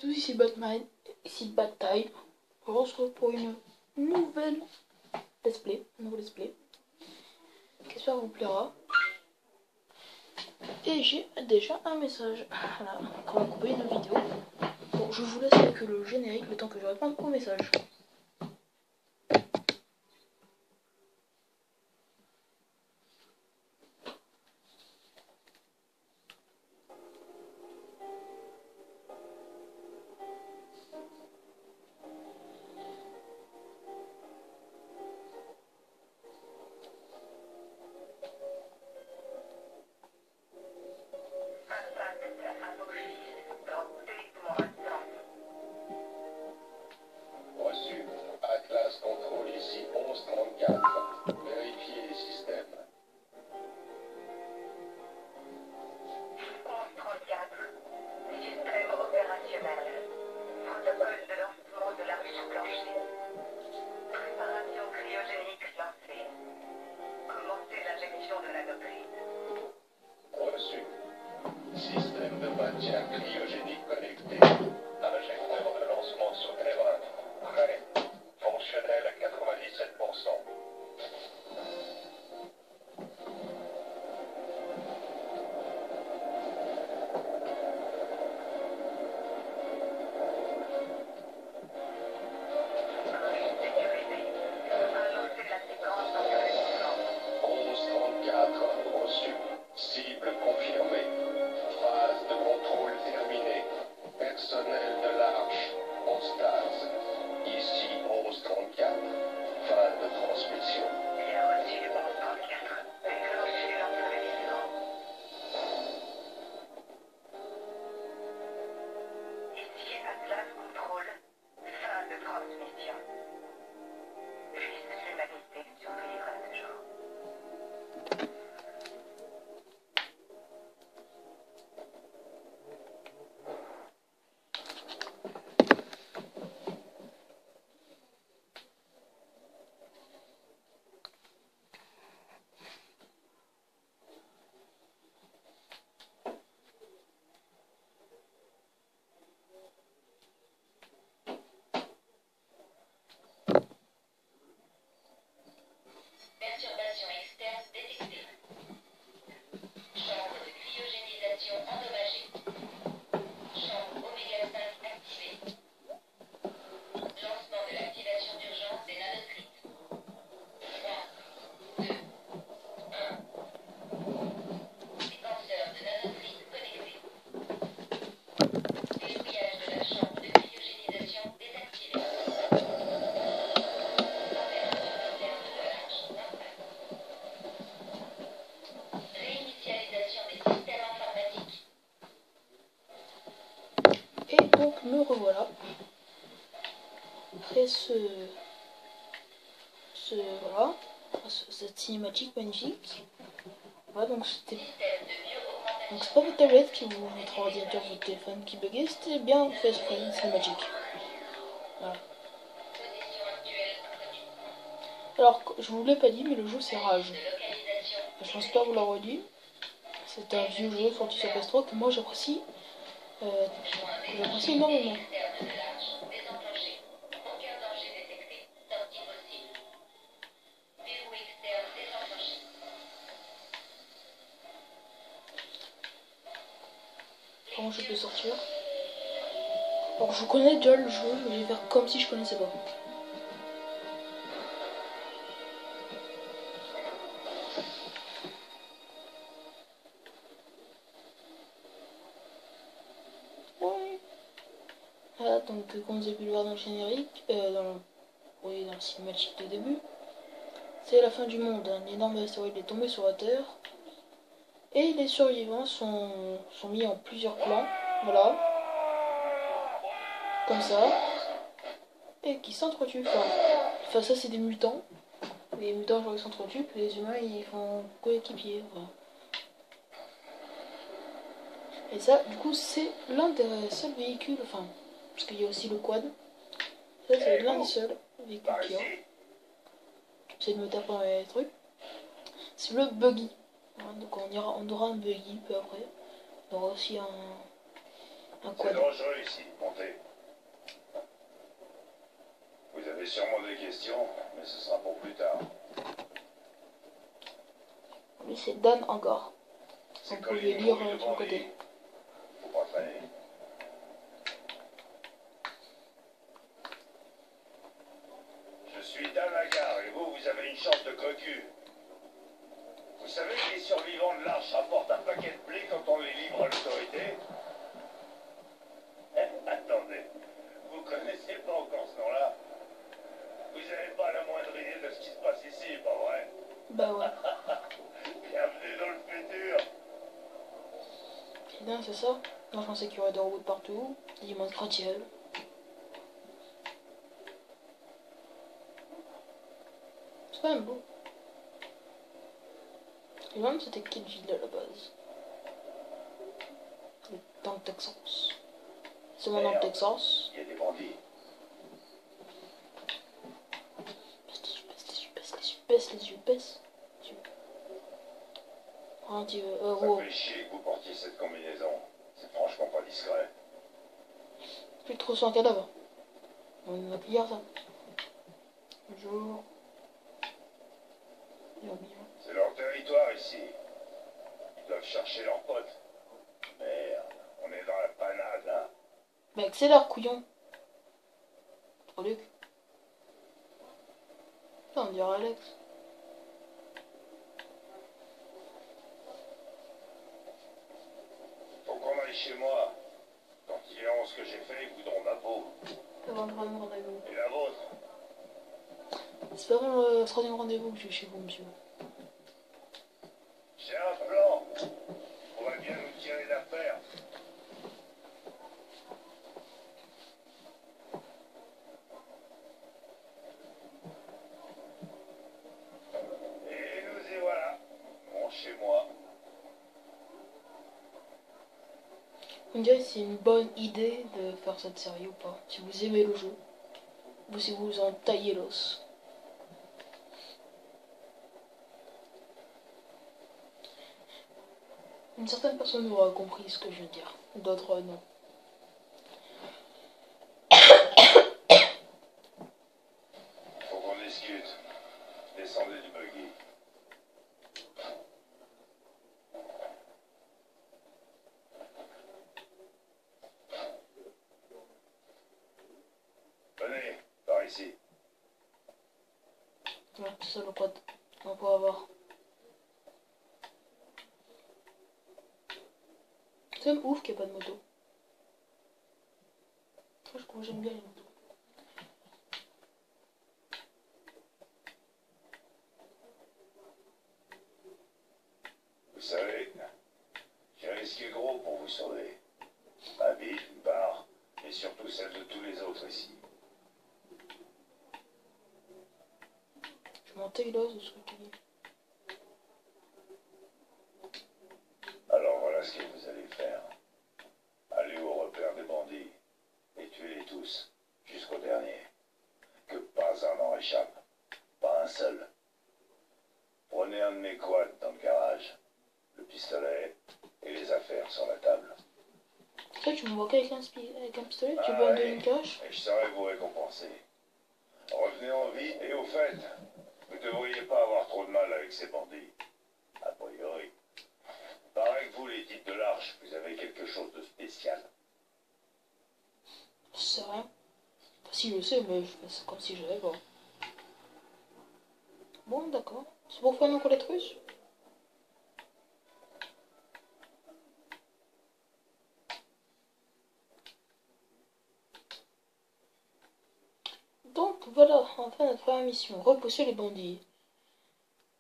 tous, ici Batman, ici Bataille. On se retrouve pour une nouvelle let's play, un nouveau let's play. J'espère vous plaira. Et j'ai déjà un message. Voilà, on va couper une vidéo. Bon, je vous laisse avec le générique le temps que je réponde au message. Atlas contrôle ici 1134. Vérifiez les systèmes. 1134. Système opérationnel. Protocole de lancement de la ruche plancher. Préparation cryogénique lancée. Commencez l'injection de nanoprix. Reçu. Système de maintien cryogénique connecté. Injecteur de lancement sur terrain. Prêt. Fonctionnel à 97%. Sécurisé. Annoncer la séquence d'enregistrement. 1134. Reçu. Cible confirmée. Phase de contrôle terminée. Personnel de l'arche en stase. Ici 1134. Fin de transmission. Bien reçu 1134. Déclenchez l'enregistrement. Ici Atlas contrôle. Fin de transmission. Puisse l'humanité survivre à ce jour. Perturbation externe détectée. Chambre de cryogénisation endommagée. Chambre oméga 5 activée. Lancement de l'activation d'urgence des nanocrites. 3, 2, 1. Séquenceur de nanocrites connecté. Verrouillage de la chambre de cryogénisation désactivé. Température interne de l'arche intacte. Réinitialisation des systèmes informatiques. Et donc me revoilà. Après voilà, cette cinématique magnifique. Voilà, donc c'était. Système de Donc bioaugmentation. c'est pas votre tablette qui vous, votre ordinateur, votre téléphone qui buguait, c'était bien fait exprès, une cinématique. Voilà. Position actuelle inconnue. Alors, je vous l'ai pas dit, mais le jeu c'est Rage. De localisation. Je pense pas vous l'avoir dit. C'est un vieux jeu sorti sur PS3 que moi j'apprécie énormément. Externe de l'arche désenclenché. Aucun danger détecté. Sortie possible. Verrou externe désenclenché. Comment je peux sortir? Alors je connais déjà le jeu, mais je vais faire comme si je connaissais pas. Ouais. Voilà, donc comme vous avez pu le voir dans le générique, dans la cinématique de début, c'est la fin du monde. Un énorme astéroïde est tombé sur la Terre. Et les survivants sont mis en plusieurs clans. Voilà. Comme ça. Et qui s'entretuent. Enfin ça c'est des mutants. Les mutants genre ils s'entretuent, puis les humains ils font coéquipier. Voilà. Et ça, du coup, c'est l'un des seuls véhicules, enfin, parce qu'il y a aussi le quad. Ça, c'est l'un des seuls véhicules qu'il y a. J'essaie de me taper dans les trucs. C'est le buggy. Voilà, donc on aura un buggy peu après. On aura aussi un quad. C'est dangereux ici, montez. J'ai sûrement des questions, mais ce sera pour plus tard. Lui, c'est Dan encore. C'est Vous pouvez Colin lire Grouille de sur le côté. Bandit. Faut pas traîner. Je suis Dan Lagarde et vous avez une chance de cocu. Vous savez que les survivants de l'Arche rapportent un paquet de blé quand on les livre à l'autorité? Attendez, vous connaissez pas encore ce nom-là? Vous avez pas la moindre idée de ce qui se passe ici, pas vrai? Bah ouais. Bienvenue dans le futur. C'est bien, c'est ça. Moi, je pensais qu'il y aurait des robots partout. Des immenses gratte-ciel. C'est quand même beau. Et là, c'était quelle ville à la base? Dans le Texas. C'est moi dans le Texas. Il y a des bandits. Baisse les yeux. Oh Dieu, Ça wow. fait chier que vous portiez cette combinaison. C'est franchement pas discret. Plus de 300 cadavres. On a pu hier ça. Bonjour. C'est leur territoire ici. Ils doivent chercher leurs potes. Merde, on est dans la panade là. Mais accélère, couillon. Trop Luc. Putain, on dirait Alex. Faut qu'on aille chez moi. Quand ils verront ce que j'ai fait, ils voudront ma peau. Avant le troisième rendez-vous. Et la vôtre. C'est pas avant le troisième rendez-vous que je vais chez vous, monsieur. J'ai un plan. On va bien nous tirer d'affaire. Et nous y voilà. Bon, chez moi. Vous me direz si c'est une bonne idée de faire cette série ou pas. Si vous aimez le jeu. Ou si vous en taillez l'os. Une certaine personne aura compris ce que je veux dire. D'autres non. Faut qu'on discute. Descendez du buggy. Venez, par ici. Ouais, c'est ça le code qu'on peut avoir. C'est même ouf qu'il n'y ait pas de moto. Je trouve que j'aime bien les motos. Vous savez, j'ai risqué gros pour vous sauver. Ma vie, d'une part, et surtout celle de tous les autres ici. Je m'en taille l'os de ce que tu dis. Alors voilà ce que vous allez faire. Allez au repère des bandits et tuez-les tous, jusqu'au dernier. Que pas un n'en échappe. Pas un seul. Prenez un de mes quads dans le garage, le pistolet et les affaires sur la table. Toi, tu me vois qu'avec un pistolet, tu Ah veux me oui, donner une cache? et je saurai vous récompenser. Revenez en vie et au fait, vous devriez pas avoir trop de mal avec ces bandits. A priori. Pareil que vous, les types de l'Arche, vous avez quelque chose de spécial. Je sais rien. Enfin, si je le sais, mais je fais ça comme si je savais pas. Bon, d'accord. C'est pour faire nos collègues russes? Donc voilà, enfin notre première mission, repousser les bandits.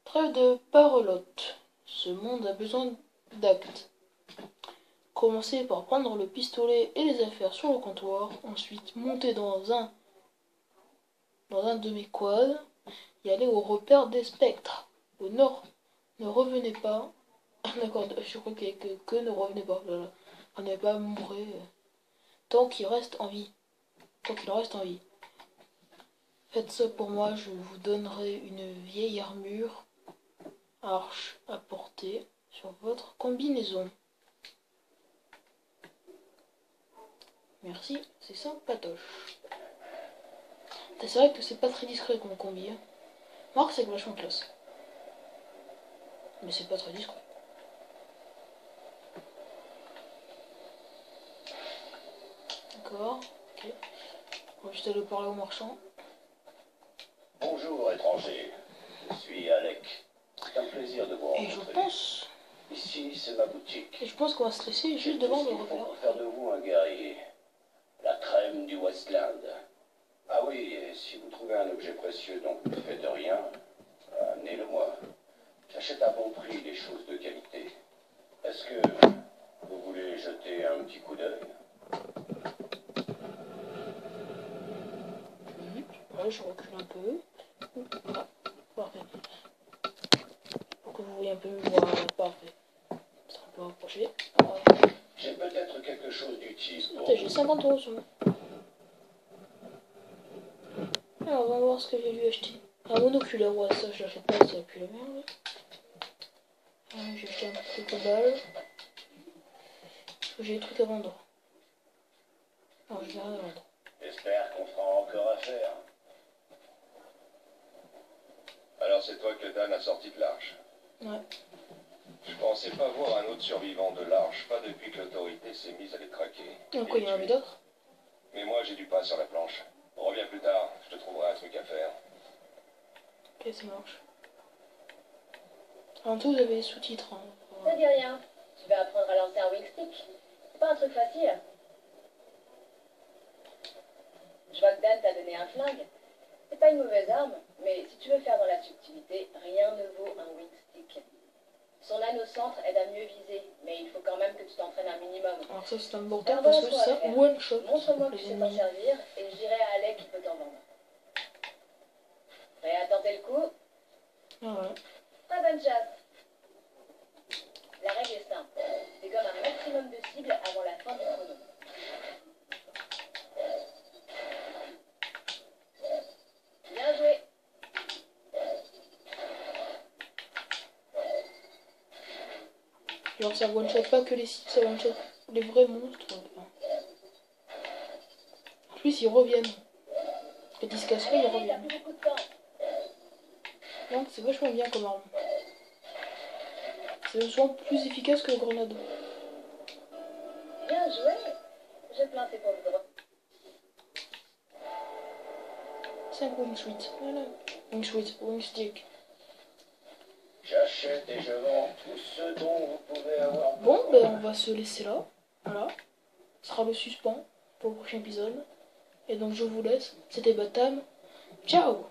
Trêve de parolotte. Ce monde a besoin d'actes. Commencez par prendre le pistolet et les affaires sur le comptoir, ensuite monter dans un de mes quads et aller au repère des spectres. Au nord, ne revenez pas. D'accord, je crois qu'il y a que ne revenez pas. Voilà. On n'est pas mourir tant qu'il reste en vie. Tant qu'il reste en vie. Faites ça pour moi, je vous donnerai une vieille armure arche à porter sur votre combinaison. Merci, c'est sympatoche. C'est vrai que c'est pas très discret comme combi. Hein. Marc, c'est vachement classe. Mais c'est pas très discret. D'accord, ok. On va juste aller parler au marchand. Bonjour, étranger. Je suis Alec. C'est un plaisir de vous Et je rencontrer. pense... Ici, c'est ma boutique. Et je pense qu'on va se laisser juste devant le repère. Pour faire de vous un guerrier. La crème du Westland. Ah oui, et si vous trouvez un objet précieux dont vous ne faites rien, amenez-le-moi. J'achète à bon prix des choses de qualité. Est-ce que vous voulez jeter un petit coup d'œil? Ouais, je recule un peu. Voilà, parfait. Pour que vous voyez un peu, voilà, parfait. C'est un peu rapproché. Voilà. J'ai peut-être quelque chose d'utile pour Putain, j'ai vous. 50 € sur moi. Alors, on va voir ce que j'ai dû acheter. Un monoculaire, ouais, ça je l'achète pas, ça pue la merde. J'ai acheté un petit cobalt. Parce que j'ai des trucs à vendre. Non, je n'ai rien à vendre. J'espère qu'on fera encore affaire. Alors c'est toi que Dan a sorti de l'arche. Ouais. Je pensais pas voir un autre survivant de l'arche, pas depuis que l'autorité s'est mise à les traquer. Donc, quoi, il y en avait d'autres? Mais moi j'ai du pain sur la planche. Reviens plus tard, je te trouverai un truc à faire. Ok, ça marche. En tout, vous avez les sous-titres. Hein. Ça dit rien. Tu vas apprendre à lancer un wingstick. C'est pas un truc facile. Je vois que Dan t'a donné un flingue. C'est pas une mauvaise arme, mais si tu veux faire dans la subtilité, rien ne vaut un wingstick. Son anneau centre aide à mieux viser, mais il faut quand même que tu t'entraînes un minimum. Alors ça, c'est important parce que ça one-shot Montre-moi que les tu sais t'en ennemis. servir et je dirai à Alec qu'il peut t'en vendre. Prêt à tenter le coup? Ah ouais. Très bonne chasse. La règle est simple. C'est comme un maximum de cibles avant la fin du chrono. Bien joué. Genre ça one-shot pas que les sites, ça one-shot les vrais monstres. En plus, ils reviennent. Quand ils se cassent pas, ils T'as reviennent. plus beaucoup de temps. Donc c'est vachement bien comme arme. C'est souvent plus efficace que les grenades. Bien joué. Je plains tes pauvres droits. 5 wing suite. Voilà. Wing suite, wing stick. J'achète et je vends tout ce dont vous pouvez avoir Bon, besoin. ben on va se laisser là. Voilà. Ce sera le suspens pour le prochain épisode. Et donc je vous laisse. C'était Batam. Ciao!